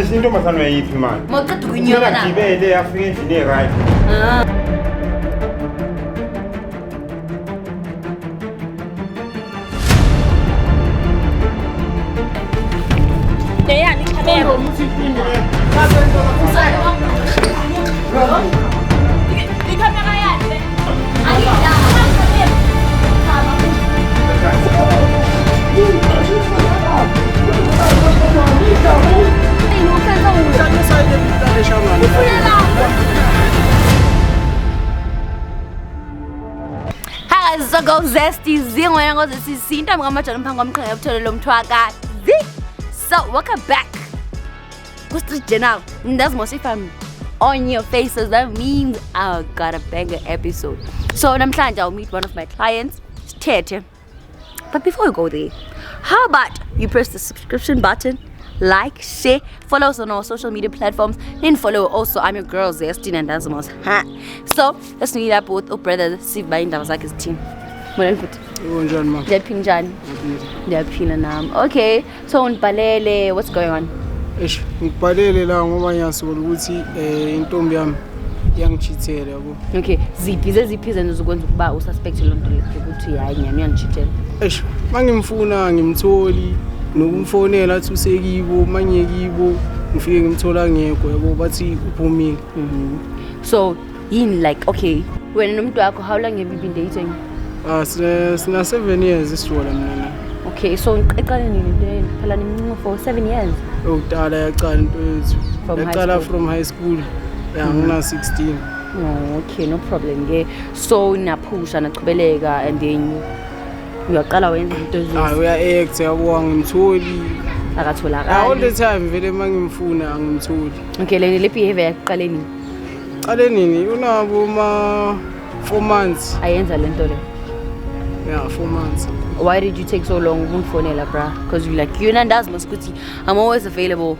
Sinto masano yayipi man. Mothatha ukunyona na. Ngibele yafika endlini right. Deyani khamera. Ikhamera yakhe. Ayida. Hi guys, so go zesty zingwena ngoze sisinta ngamajana mphanga omqhele yabuthelelo mthwaka. So welcome back. Street Journal. That's most if I'm on your faces, that means I got a banger episode. So namhlanje I'll meet one of my clients, Tete. But before we go there, how about you press the subscription button, like, share, follow us on our social media platforms, and follow also I'm your girl Zesty and Dazamos. So let's meet up with our brothers. See by Indavazaki's team. Okay, so Balele, what's going on? Ngibhalele la ngoba ngiyasola ukuthi intombi yami yangichithela yabo. Okay, ziphi zeziphi zokwenza ukuba ususpect lo nto ukuthi hayi nyami yangichithela. Mangimfuna ngimtholi nokumfonela athi usekibo manyekibo ngifike ngimthola ngekho yabo bathi uphumile. So yini like okay wena nomuntu wakho how long have you been dating? Sina 7 years isijola mina. Okay, so iqale nini phela nimncinci for 7 years? Udala yaqala into yethu. Yaqala from high school. Ngina 16. Oh, okay, no problem ke. So naphusha nachubeleka and then uyaqala wenza into ezini. Uya act yabo ngimtholi. Akatholakala. All the time vele mangimfuna angimtholi. Okay, le behavior yaqale nini? Qale nini unabo ma 4 months. Ayenza lento le. Yeah, 4 months. Why did you take so long ukungifonela bra? Because you like you nandazi masikuthi I'm always available.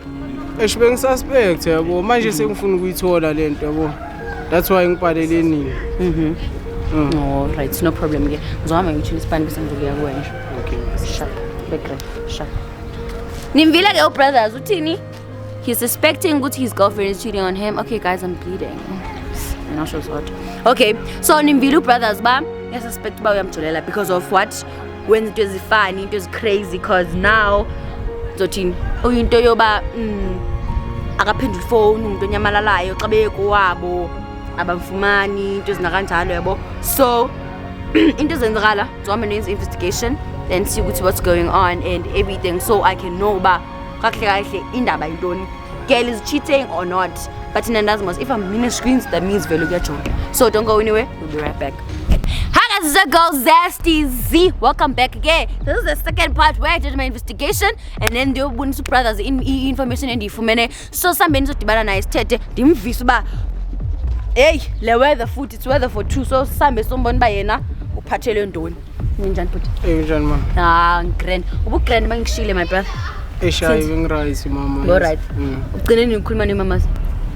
Bengisuspect yabo manje sengifuna ukuyithola lento yabo. That's why ngibhalele nini. Oh, right, no problem ke. Ngizohamba ngitshila isipani bese ngizokuya kuwena. Okay. Shut. Background. Shut. Nimvila ke brothers uthini? He's suspecting ukuthi his girlfriend is cheating on him. Okay guys, I'm bleeding. I'm not sure what. Okay, so Nimvila brothers ba suspect ba uyamjolela because of what? When it was funny, it was crazy because now zothini uyinto yoba akaphendula phone umuntu onyamalalayo xa beyeko wabo abamfumani into ezinakanjalo yabo. So into zenzakala zohamba nenze investigation and see what's going on and everything so I can know ba kahle kahle indaba yintoni, girl is cheating or not. But nandazi if I'm in screens that means vele kuyajona. So don't go anywhere, we'll be right back. Hi guys, it's girl Zesty Z. Welcome back again. This is the second part where I did my investigation and then the Bunsu brothers in information and ifumene. So somebody zodibana na Tete ndimvisa uba hey le weather food it's weather for two. So sambe sombona ba yena uphathele ntoni. Ninjani futhi? Njani ma? Grand. Ubu-grand mangishile my brother. Eshayi ngiright mama. All right. Ugcine nikhuluma nemama.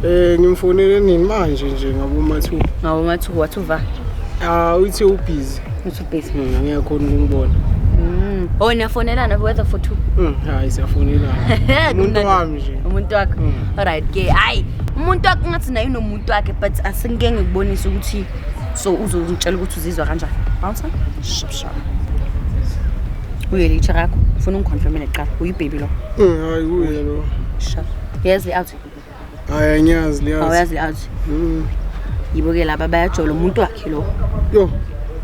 Ngimfonele nini manje nje ngabo mathu. Ngabo mathu wathuva. Uthi ubusy. Uthi busy. Ngiyakhona ukubona. Oh niyafonelana weather for two. Hayi siyafonelana. Umuntu wami nje. Umuntu wakho. All right ke. Hayi umuntu wakho ngathi nayo nomuntu wakhe but asingeke ngikubonisa ukuthi so uzongitshela ukuthi uzizwa kanjani. Awusa? Shap. Uyeli chakho ufuna ungiconfirm neqala uyibaby lo. Hayi uye lo. Shap. Yazi out. Hayi ngiyazi liyazi. Awayazi out. Yiboke laba bayajola umuntu wakhe lo. Yo.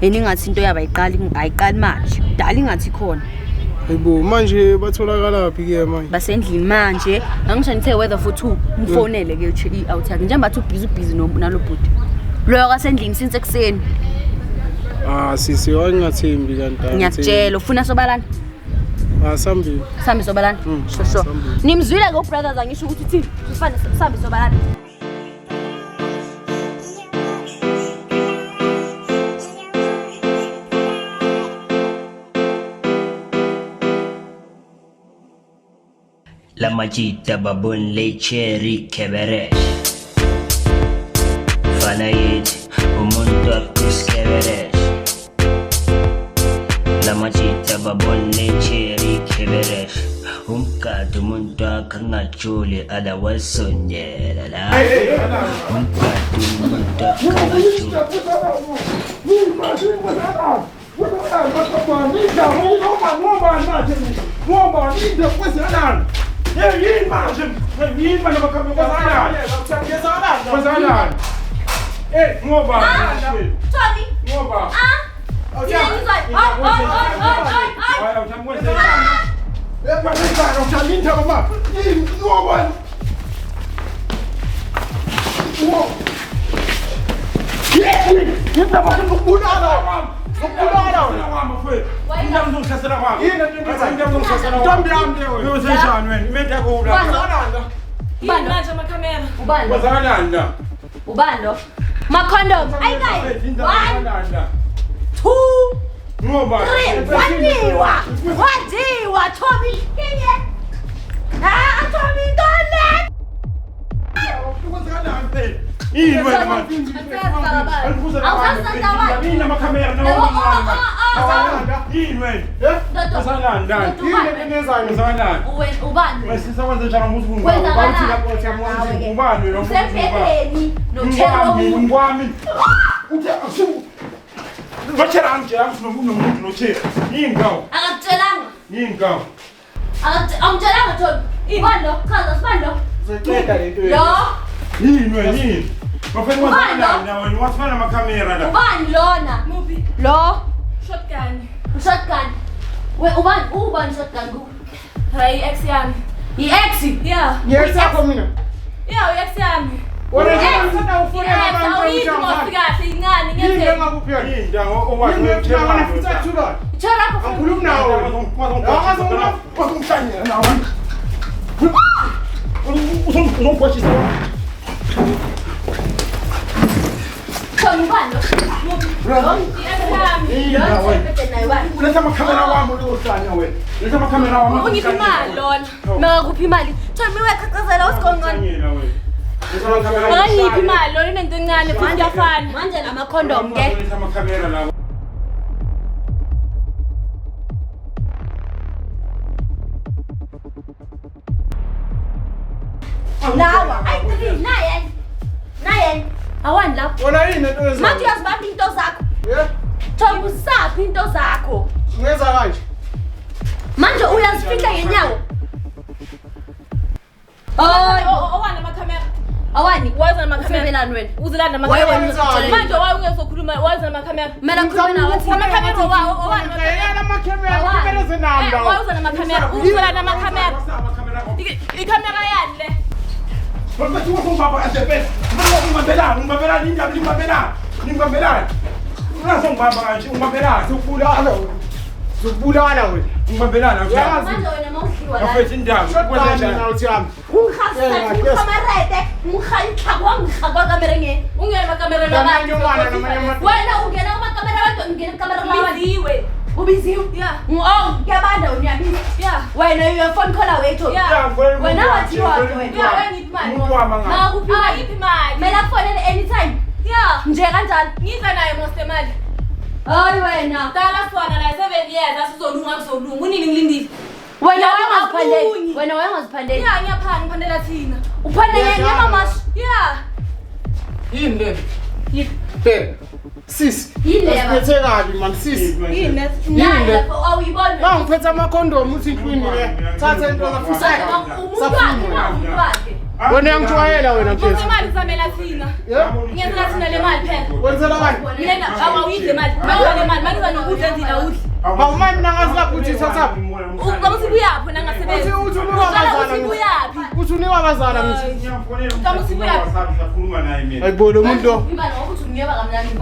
Eningathi into yaba ayiqali manje. Dala ingathi khona. Hayibo manje batholakala phi ke manje? Basendlini manje. Angisho ngithe weather for two umfonele ke uthi out yakhe. Njengoba bathi busy nalo bhuti. Lo yakasendlini since ekseni. Sisi wangathembi kanti. Ngiyakutshela ufuna sobalana? Sambi sobalana. Sure. Nimzwile ke brothers angisho ukuthi uthini? Ufane sambi sobalana. La majita babun le cherry keberesh Fana yeti umuntu akus keberesh La majita babun le cherry keberesh Umkadu umuntu akangajuli ala wasonyela la Umkadu umuntu akangajuli Ubando. My condom. Ay guys. 1, 2, 3. Wadiwa. Tommy. Tommy, don't let. Shotgun. Wait, Uban shotgun. Hey, ex yami. Ex? Yeah. Yes, mina. Yeah, ex yami. Awan la. Manje uyazibamba into zakho. Thoba usaphi into zakho. Ngenza kanje. Manje uyazifihla ngenyawo. Owana amakhamera. Awani. Waza amakhamera. Usevelani wena? Uzilanda amakhamera. Manje ungezokhuluma waza amakhamera. Mina ngikhuluma nawe. Amakhamera owani? Yena amakhamera zinamba. Waza amakhamera. Uzilanda amakhamera. Ikhamera yani le. Zokubulala wena. Manje wena mawuhliwa la. Ukhamarete, ukhayihlakwa kamerenge. Ungena kamera labantu. Wena ungena kumakamera abantu ungena kukamera labantu. Biziwe. Ubiziwe? Yeah. Ngiyabanda uyabiza. Yeah. Wena you phone caller wethu. Wena wathi wakho wena. Yeah, wena iphi imali? Nakuphi imali? Iphi imali? Mela kufonele anytime. Yeah. Nje kanjani? Ngidla naye most emali. Hayi wena. Dala sifana naye 7 years asizolunga kuzolunga. Unini ngilindile? Wena wayengaziphandeli. Wena wayengaziphandeli. Yeah, ngiyaphanda ngiphandela thina. Uphandele nyamamashi. Yeah. Yini le? Yini? Sis. Yini le? Siphethe kabi man sis. Yini? Nayi lapho awuyibona. Ngangiphethe amakhondomu uthi inhlwini le. Thatha into ngafiseka. Umuntu wakhe. Wena uyangijwayela wena mfethu. Imali kusamela thina. Ngiyenzela thina le mali phela. Wenzela bani? Mina awuyidle imali. Manje le mali, manje uzanokudla endlini awudli. Awumani mina ngazi lapho uthi thatha. Ngoba sibuyaphi nangasebenzi. Uthi unikabazana. Sibuyaphi? Uthi unikabazana ngithi. Ayibona umuntu lo.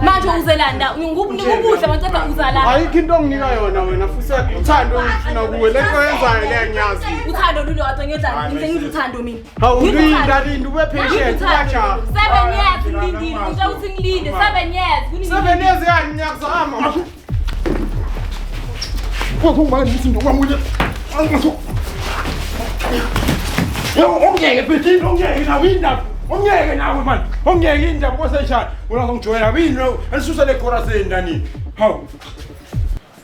Manje uzelanda ngikubudla manje uzalanda. Ayikho into onginika yona wena futhi uthando ngifuna kuwe lento yenzayo le ngiyazi. Uthando lulu wathi ngedla ngizengidla uthando mina. Awulinda ube patient kacha. 7 years ngilindile usho ukuthi ngilinde 7 years. 7 years yani ngiyakuzama. Ngokungibani izinto kwamunye. Ongeke phethini, ongeke nawe indaba. Ongeke nawe man. Ongeke indaba kwaseshaya. Unazongijoyela wini elisusa le chorus endani. Hawu.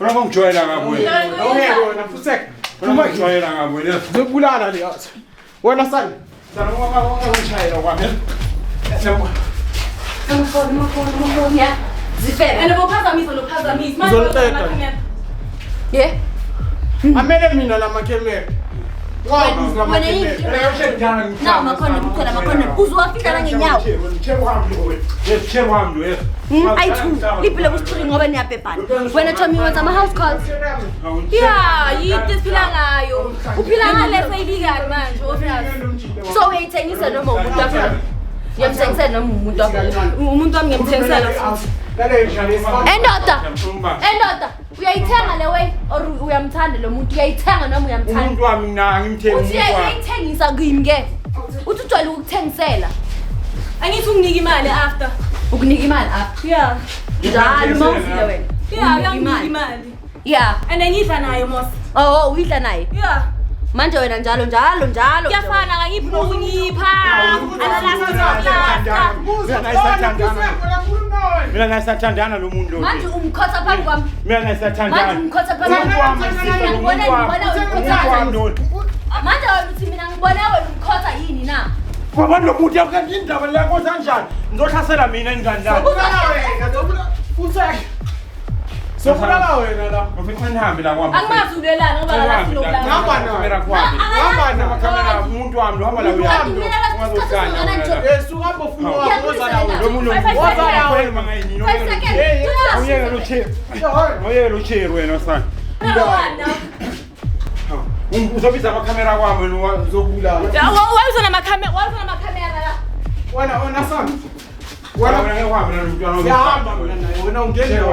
Unazongijoyela ngabo wena. Ongeke wena fuseka. Unazongijoyela ngabo wena. Zokubulala le yathi. Wena sana. Sana ungashayela kwami. Yeah. Zifele. And uphazamisa lophazamisa. Uzoliteka. Yeah. Amele mina la makhemera. Wabuza la makhemera. Naw makhona kukhona makhona. Uzowafika la ngenyawo. Ayi2 liphile kusithini ngoba niyabhebhana. Wena Tommy wenza ama house calls. Yeah, yinto esiphila ngayo. Uphila ngale fayilikani manje ofikazi. So uyayithengisa noma umuntu afuna. Uyamthengisela noma umuntu afuna. Umuntu wami ngiyamthengisela futhi. Endoda uyayithenga le way or uyamthanda lo muntu uyayithenga noma uyamthanda. Umuntu wami mina angimthengi Uthi uyayithengisa kimi ke. Uthi ujwayele ukuthengisela. Angithi unginika imali after. Ukunika imali apha. Yeah. Njalo mawufile wena. Yeah, uyanginika imali. Yeah. And ngidla nayo mos. Oh, uyidla naye. Yeah. Manje wena njalo. Kuyafana ngangiphi nokunyipha. Mina ngasathandana lo muntu lo. Manje umkhotha phambi kwami. Mina ngasathandana. Manje umkhotha phambi kwami. Manje wena uthi mina ngibona wena umkhotha yini na? Kwabantu lo muntu yakho indaba yakho kanjani? Ngizohlasela mina ingane lami. Fuseka. Sokubulala wena la. Ngifuna nihambe la kwami. Angimazi ulelana ngoba ngalazi lokulala. Hamba Kamera kwami. Hamba na Kamera umuntu wami lo hamba la uyami. Suka hapo fumo wako ozala Lo muntu wami mangayini. Uyeke lo chair. Uyeke lo chair wena sana. Uzobiza amakamera kwami wena uzobulala. Wawuzona amakamera la. Wena sana. Wena ngehamba la mntwana Siyahamba wena ungena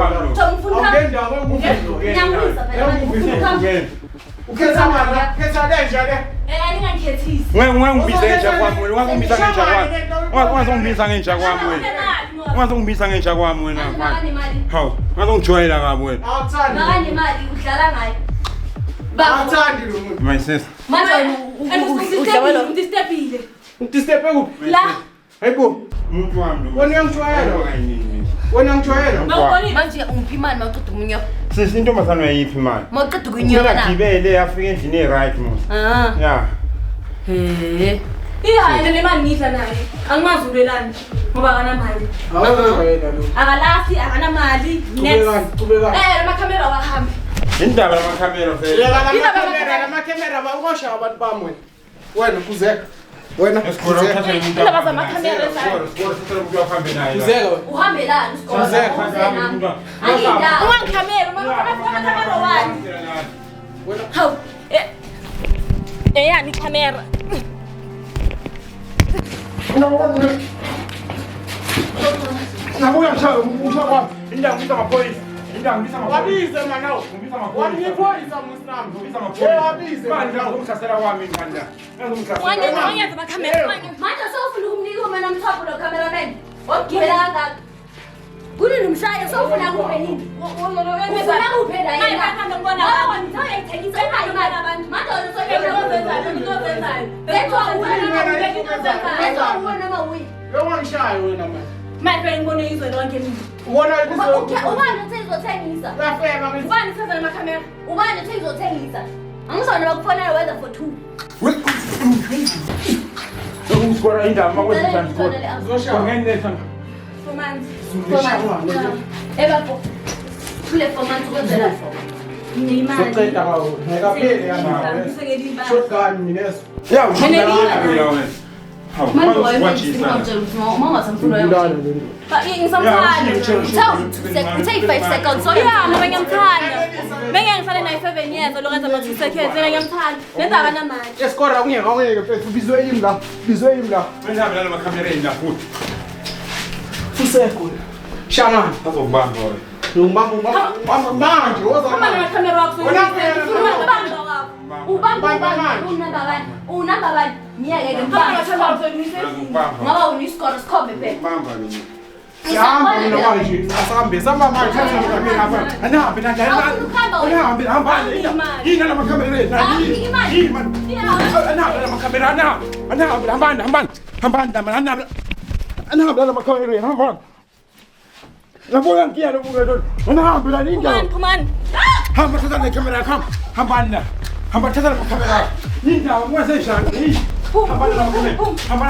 ukhetha mara khetha lenja le Angingakhethisi. Ngangibizela ngenja kwami wena ungangibizela ngenja kwami ungazongibizela ngenja kwami wena ungazongibizela ngenja kwami wena hawu ungazongijoyela kabi wena awuthandi Makani imali udlala ngayo. awuthandi lo muntu my sister Manje udlala Undistepile. untistepe kuphi La. hayibo umuntu wami lo wena uyangijwayela wena ngijwayela Ngawubonile. manje ungiphi imali mawuqeda umunyo. sisi intombazane uyayiphi imali Mawuqeda ukunyona na. ngibele afike endlini right mo yeah Iya, le mali ngidla naye. Angimazi ulelana ngoba akanamali. awungijwayela lo Akalafi, akanamali. Next. Qhubeka Amakamera wahambe. indaba lamakamera vele la makhemera bawusha abantu bami wena kuzeka wena esikolo uthatha umuntu Indaba zamakamera esikolo sithola umuntu uhambe naye kuzeka Uhambelani isikole? Kuzeka. Angida. Ungangikamera, amakamera wani. wena Hawu. Yani kamera. nabuya mshaya kwami indaba ngibisa amaphoyisa indaba ngibisa amaphoyisa wabize manawo ngibisa wathi amaphoyisa ngiphoyisa musinamu ngibisa amaphoyisa wabize bani ngizomhlasela kwami ngani ngizomhlasela Wangenza amakamera. Manje sewufuna ukumnika umena mthapho lo cameraman. Ogibela kangaka. Kunini umshaya sewufuna kuphe yini? Ufuna kuphe la yena. Ngoba ngithola ithengisa imali abantu. Manje noma uyi. yowangishaya wena manje Manje ngibone izwe lonke mina. ubona Ubani uthengizothengisisa? uyafema ngithi Ubani seza amakamera? Ubani uthengizothengisisa? Angizona bakufonela weather for 2. Usikora indaba makwenza njani sikora uzoshaya ngenetha Fomanzi. Ebapho. Kule format ukwenzela. Nginemali. soqeda ngawo ngekapheli yamawe Ngisekelimali. shotgun mineso ya ushaya Manje wayengitshela ukuthi mama samfuna ubulala yami. le nto Ngizamthanda. Take 5 seconds. So Yeah, ngoba ngiyamthanda. Bengiyangihlale naye 7 years lokwenza ama 2 seconds. Yena ngiyamthanda. Nenza akanamali. esikora ungeke mfethu bizwe yimi la wenza la makamera futhi fusekho shamana azokubamba wena ngibamba manje Hamba namakamera wakho. Ufuna ukubamba wakho. ubamba unamba bani? Miyeke ke Hamba mfana. namakamera wakho. azokubamba Ngoba unisikoro sikhombe phela. bamba mina Sihamba mina manje. Asambe samba manje thatha ngihambe lapha. Anihambe la anihambe hamba le. Yini la makamera nani? Yini man. Anihambe la makamera na. Anihambe la makamera hamba. La bola ngia lo buga don. Anihambe la ninja. Come on. Hamba thatha la kamera kam. Hamba thatha la makamera. Ninja mwase shani. Hamba la makamera na. Hamba la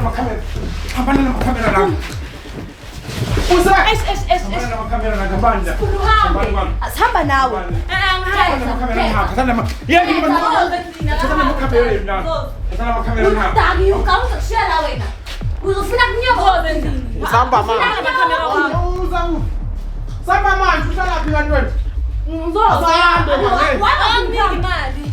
makamera. Usa. Hamba la makamera na gambanda. Sihamba nawe. Udaki ukakushiya la wena. Uzofuna kunyokoza endini. Samba manje. Samba manje uhlala phi kanti wena? Wangiphi imali?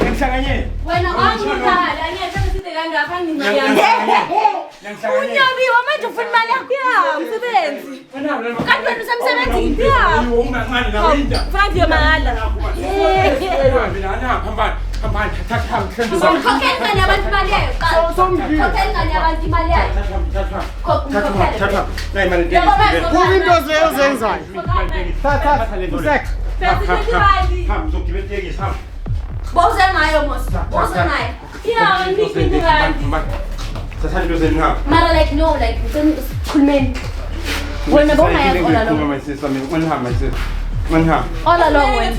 Ngihlanganye. Wena wangidala angeke siside kangaka unyabiwa manje ufuna imali yakho msebenzi. Kanti wena usemsebenzini ufuna nje mahala. Khokhela ngani abantu imali yayo qala. Khokhela ngani abantu imali yayo. Into zeyenzayo. Thatha usek. Boze ngayo mosi. Boze ngayo. Yeah, ngiphi into kanti? Mara like no like khulumeni. Wena bongaya ola lo. All along wena.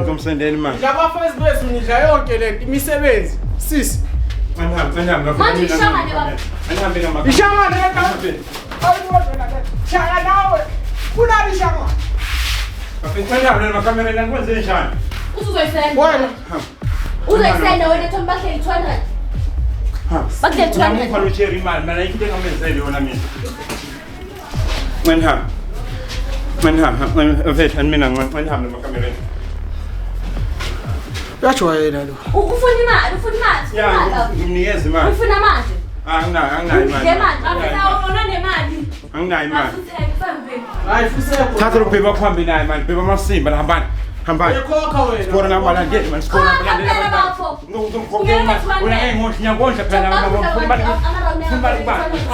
Ngomsendeni manje. Njabafezi bethu nidla yonke lento imisebenzi. Sisi. Manje ishangane baba. Ishangane yonke. Shaka nawe. Kunani shaka? Uzoyisenda. Wena. Uzoyisenda wena Thomba bahleli 200. Bakuhle 200. Uyajwayela lo. Ufuna imali. Ngimnikeze imali. Ufuna manje. Anginayo imali. Awona nemali. Anginayo imali. Hayi fuseko. Thatha lo bheba kuhambe naye manje. Bheba amasimba la hambani. Uyakhokha wena. Skora na mali ngeke manje skora mali ngeke. Ngizomkhokela imali. Ngiyangondla phela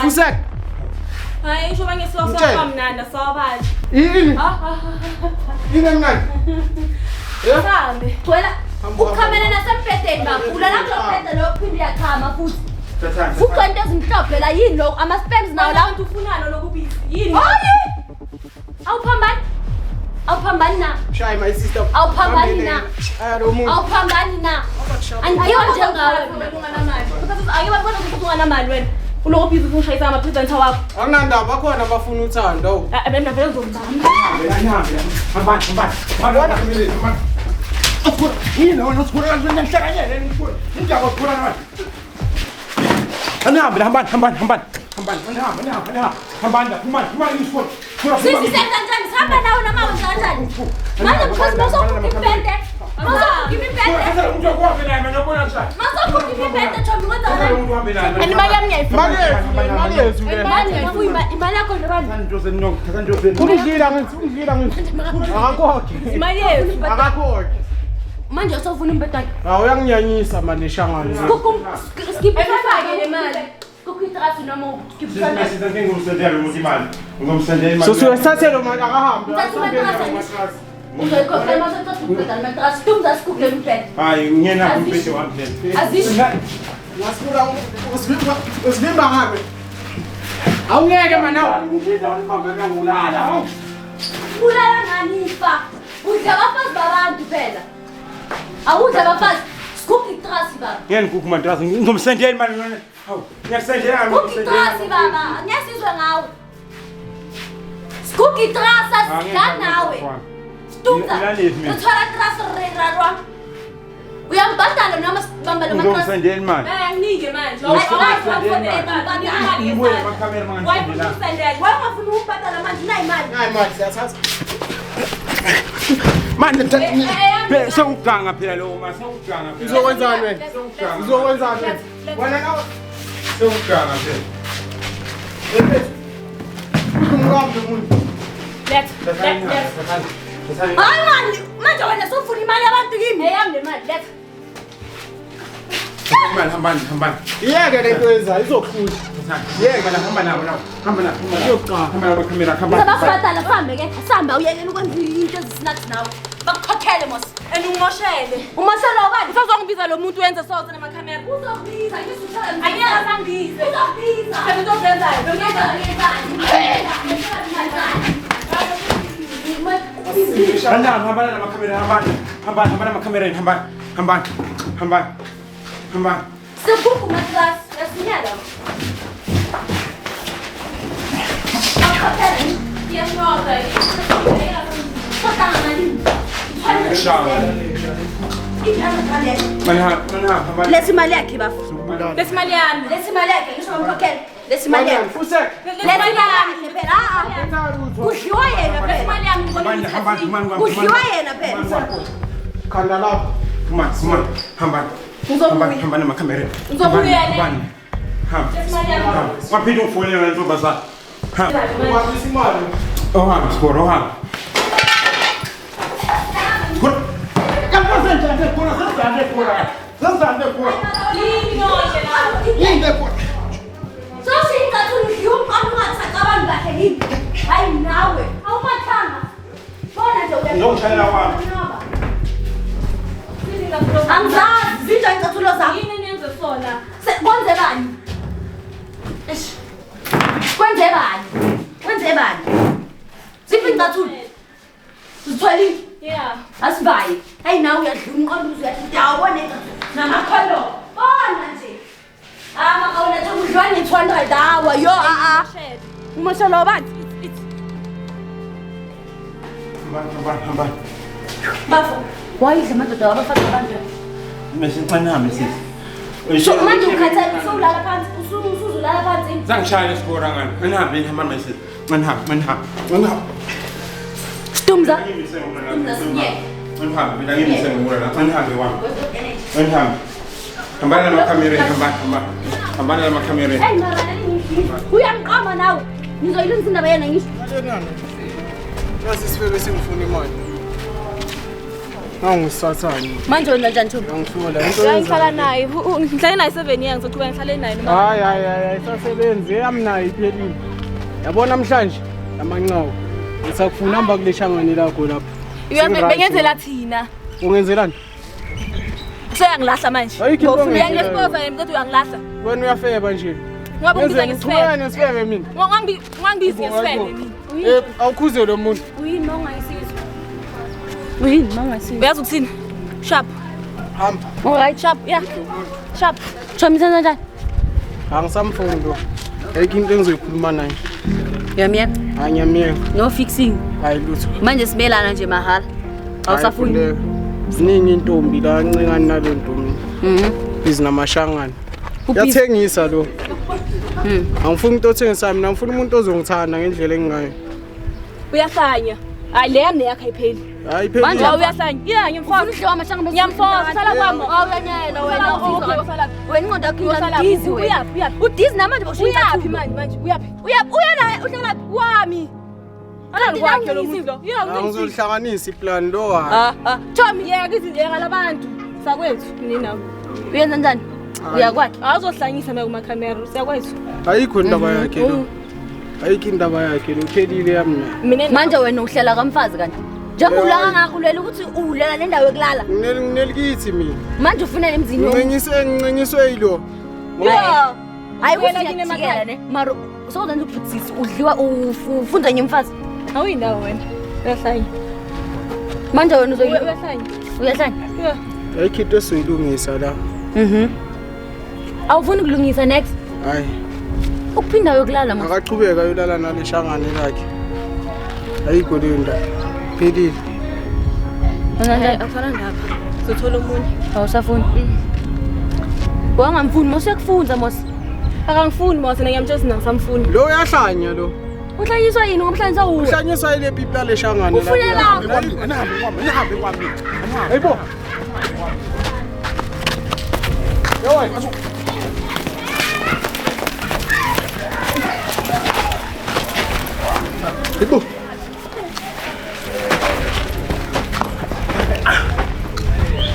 Fuseko. Hayi usho bangesilo kwamnanda sawabazi. Yini? Yini mnandi? Sambe. Wena ukhamela nasembhedeni bakula la kulobhede lo phinde yakhama futhi. Futhi into ezimhlophe la yini lo ama spams nawo la Abantu ufunana lokubisi. Yini? Awuphambani na. Shy my sister. Awuphambani na. Ayalomuntu. Awuphambani na. Angiyo njengawe. Ake babona ukuthi unganamali wena. Ulokubhiza ukushayisa ama-presenter wakho. Akunandaba bakhona abafuna uthando. Mina vele ngizomzama. Sisi senza njani? Sihamba nawe noma wenza kanjani? Manje because masokhupha impente. Masokhupha impente. Masokhupha impente Thombi wenza kanjani? And imali yami ngiyayifuna. Imali yethu le. Imali yakho nobani? Ungidlila ngithi. Akakhokhi. Imali yethu. Akakhokhi. Manje usofuna impente yakho. Hawu uyanginyanyisa manje shangani. Skip Efake le mali. kukuyitrafi noma skip So siyasithathela manje akahambe. Uzoyikhokha masothi ukubhedala matrasi tumza sikukule umphela. Hayi ngiyena kumphethe wamphela. Azisho. Ngasifuna usivimba ngabe. Awungeke mana. Ulala nganifa. Udla abafazi babantu phela. Awudla abafazi. Sikukule itrasi baba. Ngiyena kukho matrasi ngizomsendela imali nona. Hawu ngiyasendela Sikukule itrasi baba. Ngiyasizwe ngawe. Sikukule itrasi asidla nawe. Tumza. Uthwala itrasi rerarwa. Uyambhadala noma sibamba la makhasi. Ngizomsendela imali. Anginike manje. Ngibuye emakamera mangangifundela. Wayengafuna ukubhadala manje nayi imali. Hayi manje siyathatha. Manje sewuganga phela lo ma sewuganga phela. Uzokwenzani wena? Uzokwenzani wena? Wena nawe Sewuganga phela. umkambe umuntu. Let's. Hayi manje manje wena sofuna imali yabantu kimi. Eyami le mali. Let's. Hambani. Iyeke lento yenzayo izokhula. Yeke bana hamba nabo. Hamba nabo kamera Sabafadala sambe ke. Samba uyekela ukwenza into ezisnathi nawe. Bakukhokhele mos. Umoshele. Umoshelo obani? Usazongibiza lo muntu wenze soze namakhamera. Uzokubiza ngisuthela. Angeke asangibize. Uzokubiza. Into ozenzayo. Hamba namakamera. Sebuku matlas. Yasinyala. Bakukhokhele. Yeshoda. Bakana nani? Lesi mali yakhe bafu. Lesi mali yami. Lesi mali yakhe ngisho ngikhokhele. Lesi mali yakhe. Usek. Lesi mali yakhe phela. Kudliwa yena Lesi phela. mali yami. Kudliwa yena phela. Khanda lapho. Hamba namakamera. Lesi mali yami. Waphinda ufonela ntombazana. Ungafisa imali. Ohamba skoro ohamba. Hayi nawe awumathanga bona nje Ngizongishayela wami. angizazi zinja incathulo zakho Yini nenze sona? kwenze bani kwenze bani ziphi incathulo zithwelile Yeah. asivayi hayi nawe uyadlula umqondo uyawubona namakholo bona nje amakawona thekudliwa nge-200 awa yo umoshelo bani Hamba. bafo wayidla amadoda wabafazi abantu so manje ukhathele usulala phansi usuzulala phansi Zangishayela skoro ngani. Ngihambeni hamba message. Ngihamba. Stumza Hambana namakamera. hey mara uyamqama nawe ngizoyilungisa indaba yena ngisho Nasi sifebe singifuna imali. Ngisathathani. manje wena njani Thumba Ngifuna Ngihlala naye. Ngihlale naye 7 years ngizoqhubeka ngihlale naye noma. Hayi sasebenze yamnayo iphelile. Yabona namhlanje amancawo. Ngisakufuna hamba kule shangani lakho lapho. Bengenzela thina. Ungenzelani? Seyangilahla manje. Ayikho into Ngofika ngespoza yami kodwa uyangilahla. Wena uyafeba nje. Ngabe ungibiza ngesifebe. Nesifebe mina. Ngangibiza ngesifebe mina. Awukhuze lo muntu. uyini mawungayisizwe uyini mawungayisizwe Uyazi ukuthini? Sharp. Hamba. alright Sharp. Yeah. Sharp. Chomisa njani Angisamfundo. Ayikho into engizoyikhuluma naye. yamia Anyamiyeka. no fixing Hayi lutho. manje sibelana nje mahala awusafuni Ziningi intombi la kancane nale ntombi. Izinamashangana. Yathengisa lo. Angifuni into othengisa mina, ngifuna umuntu ozongithanda ngendlela engingayo. Uyahlanya. Hayi le yami neyakhe ipheli. Hayi Manje phela. Uyahlanya. Yeah, ngimfosa. Udliwa amashanga bese Ngiyamfosa sala kwami. awuyanyela wena Usala. wena inqondo yakho Uyosala. indizi wena Uyaphi? udizi namanje bosho Uyaphi manje? Uyaphi? uyanaye uhlala Wami. Alani kwakhe lo muntu lo. Angizolihlanganisa iplan lo hayi. Thomi yeka izinto ngalabantu. Sakwethu nina. uyenza njani uyakwakhe Awuzohlanyisa mina kuma camera. Siyakwethu. Ayikho indaba yakhe lo. Ayikho indaba yakhe lo, phelile yami. Mina manje wena uhlela kamfazi kanti njengoba ulaka ngakho ulela ukuthi ulela le ndawo yokulala Nginelikithi mina. manje ufunela emzini Ngincenyiswe yilo. Yeah. hayi Wena ukuthi kine uyajikela ne mara usokwenza ukuphithisa udliwa ufunda ngemfazi Awuyindawo wena. Uyahlanya. manje wena Uyahlanya. uyahlanya Yeah. Ayikho into esoyilungisa la. awufuni kulungisa next Hayi. ukuphinda yokulala manje Akaqhubeka yolala nale shangane lakhe. Ayikho leyo ndaba. Phelile. njani Afana ndaba. Zothola omunye. Awusafuni? Wangamfuni mosekufunza mos. Akangifuni mos ngiyamtshela ngisamfuni. Lo uyahlanya lo. Uhlanyiswa yini ngomhlanyisa uwe? Uhlanyiswa ile pipi lale shangane. Ufunela. Nihambe kwami. Hayibo. Yoy. Hayibo.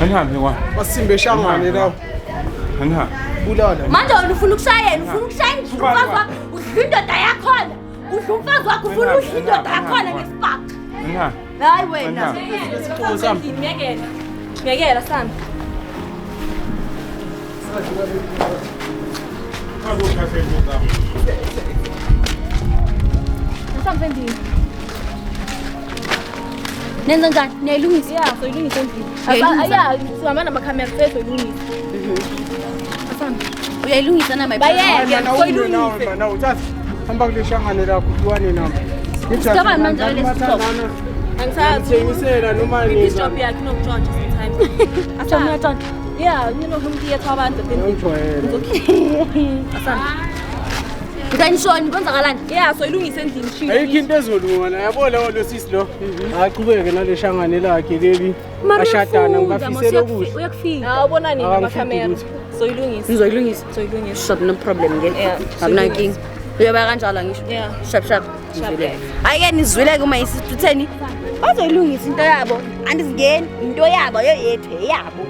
Nihambe kwami. Masimbe shangane lawo. Nihambe. Bulala. Manje wena ufuna ukushaya yena, ufuna ukushaya umfazi wakho, udla indoda yakhona. Udla umfazi wakho ufuna udla indoda yakhona ngesibhaqa. Nihambe. Hayi wena. Sami. Ngiyekela Sami. Sami sendini. Nenza njani? Niyayilungisa? Yeah, soyilungisa endlini. Uyayilungisa? Aya, sihamba namakhamera soyilungisa. Asami. Uyayilungisa na my Bayeke, soyilungise. Mana uthatha. Hamba kule shangane lakho kuwane nami. Sicabanga manje lesixhobo. Angisazi. Thengisela noma His job yakhe inokutshontsha sometimes. Asami uyatshontsha. Yeah, you know him yethu abantu ngijwayele. Asami. Nganishoni kwenzakalani? Yeah, soyilungisa endlini shi. Ayikho into ezolunga yabona lo sisi lo. Aqhubeke nale shangane lakhe leli. Ashadana ngibafisela okuhle. Uyakufika. Hawu bonani Akangifiki namakhamera. ukuthi. Soyilungisa. Nizoyilungisa. Soyilungisa. Shop no problem ke. Yeah. Akunankinga. Uyoba kanjalo ngisho. Yeah. Shap. Sharp, Ayike nizwile kuma isitutheni. Bazoyilungisa into yabo. Andizingeni into yabo yethu yabo.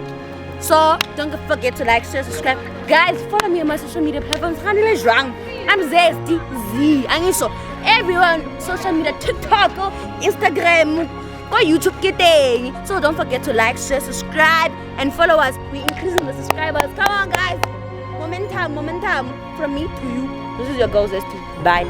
So, don't forget to like, share, subscribe. Guys, follow me on my social media platforms. Handle Zhang. I'm Zesty Z. Angisho everyone social media, TikTok, Instagram, or YouTube kiteng. So don't forget to like, share, subscribe, and follow us. We're increasing the subscribers. Come on, guys. Momentum from me to you. This is your girl Zesty. Bye.